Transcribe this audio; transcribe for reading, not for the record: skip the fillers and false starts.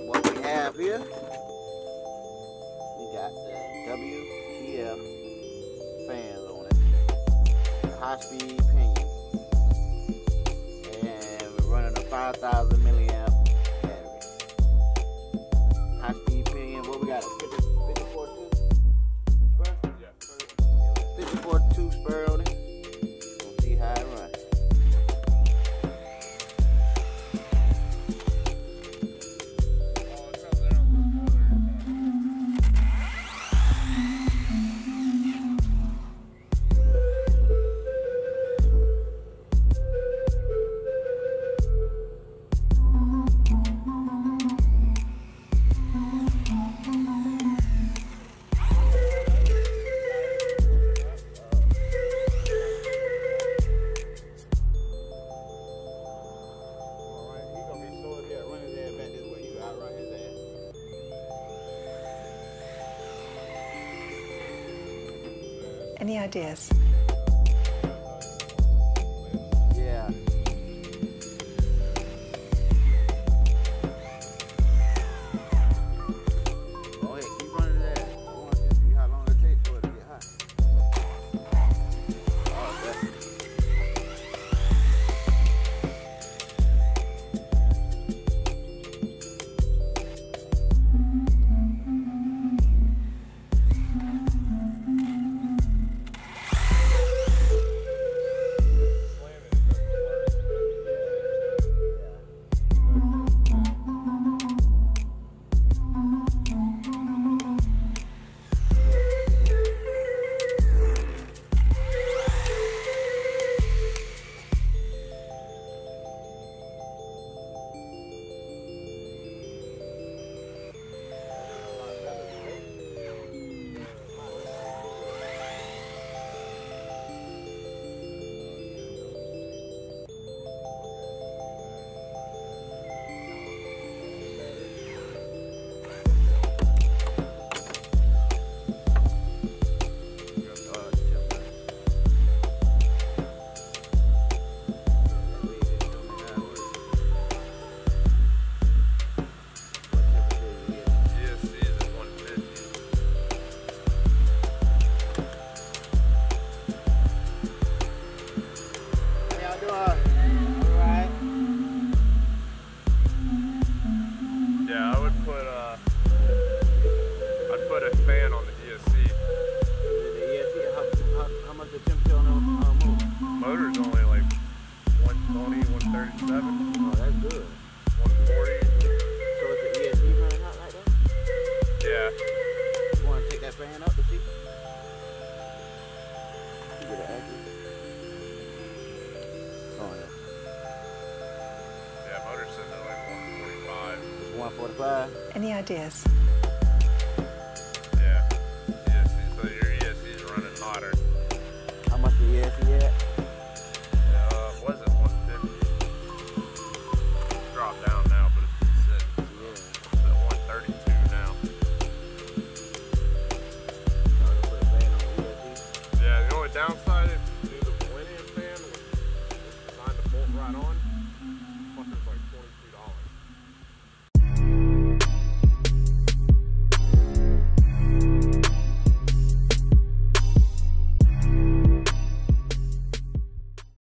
what we have here, we got the WTF fans on it, the high-speed pinion, and we're running a 5,000 milliamp battery. High-speed pinion, what we got, a 54.2 spur? Yeah, 54.2 spur on it. We'll see how it runs. Any ideas? Yeah. Go ahead, keep running that. I want you to see how long it takes for it to get hot. Oh, that's I'd put a fan on the ESC. the ESC, how much the temperature on the move? Motor's only like 120, 137. Oh, that's good. 140. So is the ESC running hot like that? Yeah. You want to take that fan up to see? You get an accurate. Oh, yeah. Yeah, motor's sitting at like 145. It's 145. Any ideas?